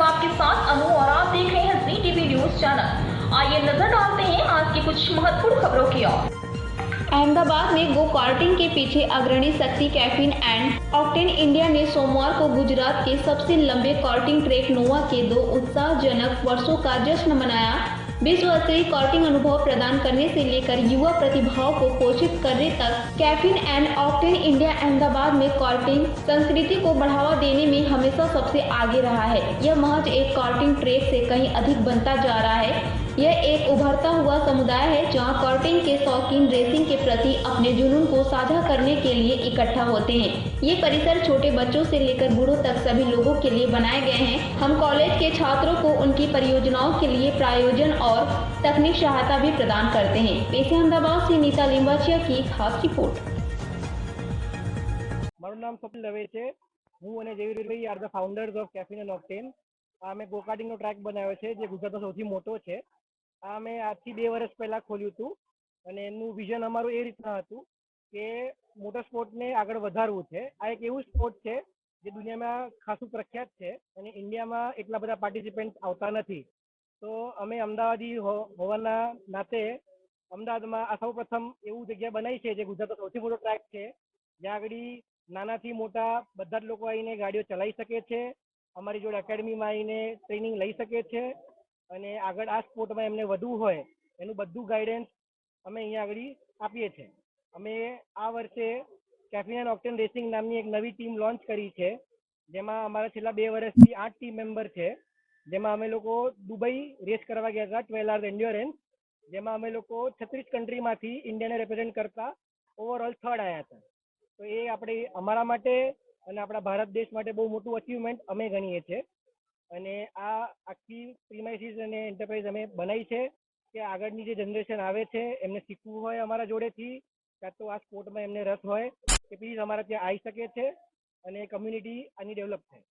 आपके साथ अनु और आप देख रहे हैं जी टीवी न्यूज चैनल। आइए नजर डालते हैं आज की कुछ महत्वपूर्ण खबरों की ओर। अहमदाबाद में गो कार्टिंग के पीछे अग्रणी शक्ति कैफीन एंड ऑक्टेन इंडिया ने सोमवार को गुजरात के सबसे लंबे कार्टिंग ट्रैक नोवा के 2 उत्साहजनक वर्षों का जश्न मनाया। 20 वर्षीय कार्टिंग अनुभव प्रदान करने से लेकर युवा प्रतिभाओं को पोषित करने तक caffeine and octane India Ahmedabad में कार्टिंग संस्कृति को बढ़ावा देने में हमेशा सबसे आगे रहा है। यह महज एक कार्टिंग ट्रैक से कहीं अधिक बनता जा रहा है। यह एक उभरता हुआ समुदाय है जहां कार्टिंग के शौकीन रेसिंग के प्रति अपने जुनून को साझा करने के लिए इकट्ठा होते हैं। ये परिसर छोटे बच्चों से लेकर बूढ़ों तक सभी लोगों के लिए बनाए गए हैं। हम कॉलेज के छात्रों को उनकी परियोजनाओं के लिए प्रायोजन और तकनीक सहायता भी प्रदान करते हैं। पेश अहमदाबाद से नीता लिंबाचिया की खास रिपोर्ट। મારું નામ કપિલ દવે છે। હું અને Jayvirbhai are the founders of caffeine and octane. આ અમે ગોકાર્ટિંગનો ટ્રેક બનાવ્યો છે જે ગુજરાતનો સૌથી મોટો છે। આ અમે આજથી 2 વર્ષ પહેલાં ખોલ્યું હતું અને એનું વિઝન અમારું એ રીતના હતું કે મોટર સ્પોર્ટને આગળ વધારવું છે। આ એક એવું સ્પોર્ટ છે જે દુનિયામાં ખાસું પ્રખ્યાત છે અને ઇન્ડિયામાં એટલા બધા પાર્ટિસિપન્ટ આવતા નથી। તો અમે અમદાવાદી હોવાના નાતે અમદાવાદમાં આ સૌ પ્રથમ એવું જગ્યા બનાવી છે જે ગુજરાતનો સૌથી મોટો ટ્રેક છે, જ્યાં આગળ નાનાથી મોટા બધા જ લોકો આવીને ગાડીઓ ચલાવી શકે છે। અમારી જોડે એકેડમીમાં આવીને ટ્રેનિંગ લઈ શકે છે અને આગળ આ સ્પોર્ટમાં એમને વધવું હોય એનું બધું ગાઈડન્સ અમે અહીંયા આગળ આપીએ છીએ। અમે આ વર્ષે કેફીન એન્ડ ઓક્ટેન રેસિંગ નામની એક નવી ટીમ લોન્ચ કરી છે, જેમાં અમારા છેલ્લા 2 વર્ષથી 8 ટીમ મેમ્બર છે। જેમાં અમે લોકો દુબઈ રેસ કરવા ગયા હતા 12 hours એન્ડ્યોરન્સ, જેમાં અમે લોકો 36 કન્ટ્રીમાંથી ઇન્ડિયાને રિપ્રેઝેન્ટ કરતા ઓવરઓલ 3rd આવ્યા હતા। તો એ આપણે અમારા માટે અને આપણા ભારત દેશ માટે બહુ મોટું અચીવમેન્ટ અમે ગણીએ છીએ અને આ આખી પ્રીમાઇસીસ અને એન્ટરપ્રાઇઝ અમે બનાવી છે કે આગળની જે જનરેશન આવે છે એમને શીખવું હોય અમારા જોડેથી, કાં તો આ સ્પોર્ટમાં એમને રસ હોય કે પ્લીઝ અમારા ત્યાં આવી શકે છે અને કમ્યુનિટી આની ડેવલપ થાય।